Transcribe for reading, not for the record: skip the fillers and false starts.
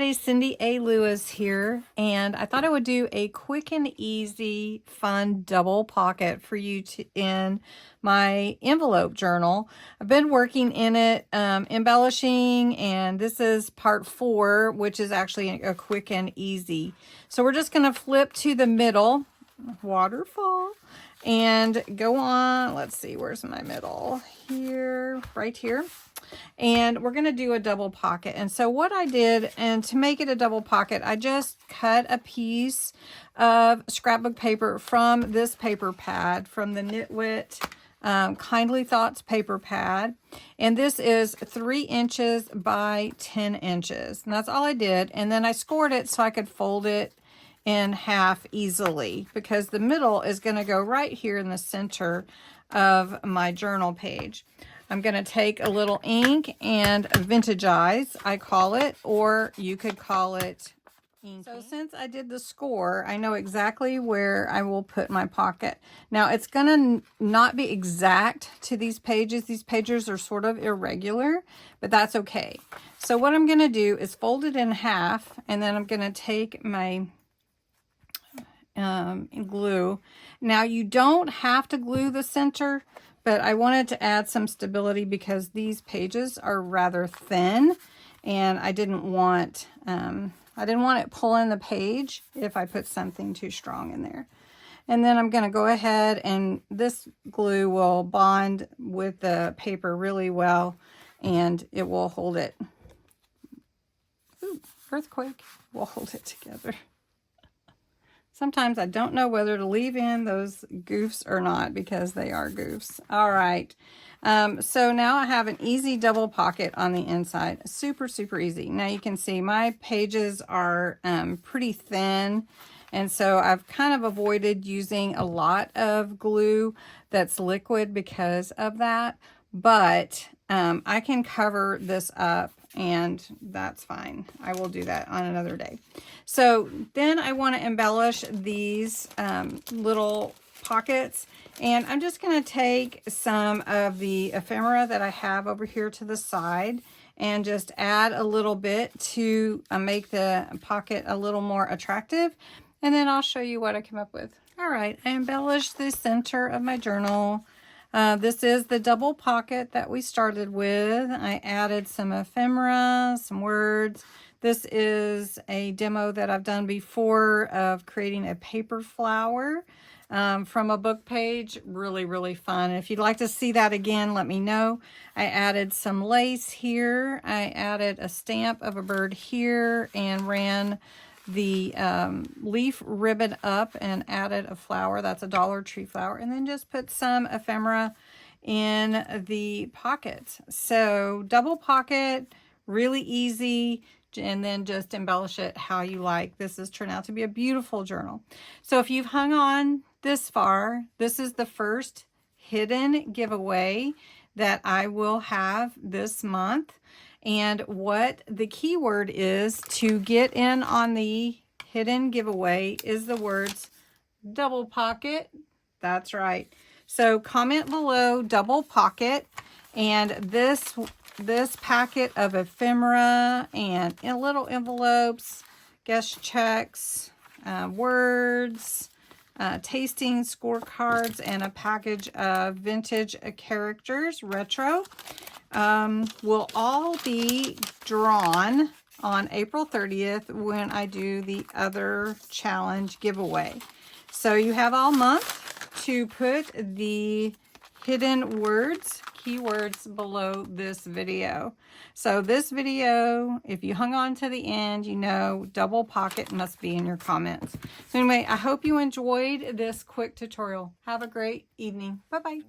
everybody, Cindy A. Lewis here, and I thought I would do a quick and easy, fun double pocket for you in my envelope journal. I've been working in it, embellishing, and this is part 4, which is actually a quick and easy. So we're just going to flip to the middle, waterfall, and go on. Let's see, where's my middle? Here, right here. And we're going to do a double pocket. And so what I did, and to make it a double pocket, I just cut a piece of scrapbook paper from this paper pad, from the Knitwit Kindly Thoughts paper pad. And this is 3 inches by 10 inches. And that's all I did. And then I scored it so I could fold it in half easily, because the middle is going to go right here in the center of my journal page. I'm going to take a little ink and vintagize, I call it, or you could call it inking. So since I did the score, I know exactly where I will put my pocket. Now it's going to not be exact to these pages. These pages are sort of irregular, but that's okay. So what I'm going to do is fold it in half, and then I'm going to take my glue. Now you don't have to glue the center, but I wanted to add some stability because these pages are rather thin, and I didn't want it pulling the page if I put something too strong in there. And then I'm going to go ahead, and this glue will bond with the paper really well, and it will hold it. Ooh, earthquake will hold it together. Sometimes I don't know whether to leave in those goofs or not, because they are goofs. All right. So now I have an easy double pocket on the inside. Super, super easy. Now you can see my pages are pretty thin. And so I've kind of avoided using a lot of glue that's liquid because of that. But I can cover this up, and that's fine. I will do that on another day. So then I want to embellish these little pockets, and I'm just going to take some of the ephemera that I have over here to the side and just add a little bit to make the pocket a little more attractive, and then I'll show you what I come up with. All right, I embellished the center of my journal. This is the double pocket that we started with. I added some ephemera, some words. This is a demo that I've done before of creating a paper flower from a book page. Really, really fun. If you'd like to see that again, let me know. I added some lace here. I added a stamp of a bird here and ran the leaf ribbon up and added a flower. That's a Dollar Tree flower, and then just put some ephemera in the pockets. So double pocket, really easy, and then just embellish it how you like. This has turned out to be a beautiful journal. So if you've hung on this far, this is the first hidden giveaway that I will have this month. And what the keyword is to get in on the hidden giveaway is the words double pocket. That's right. So comment below double pocket, and this packet of ephemera and little envelopes, guest checks, words, tasting scorecards, and a package of vintage characters, retro, will all be drawn on April 30th when I do the other challenge giveaway. So you have all month to put the hidden words, keywords below this video. So this video, if you hung on to the end, you know double pocket must be in your comments. So anyway, I hope you enjoyed this quick tutorial. Have a great evening. Bye-bye.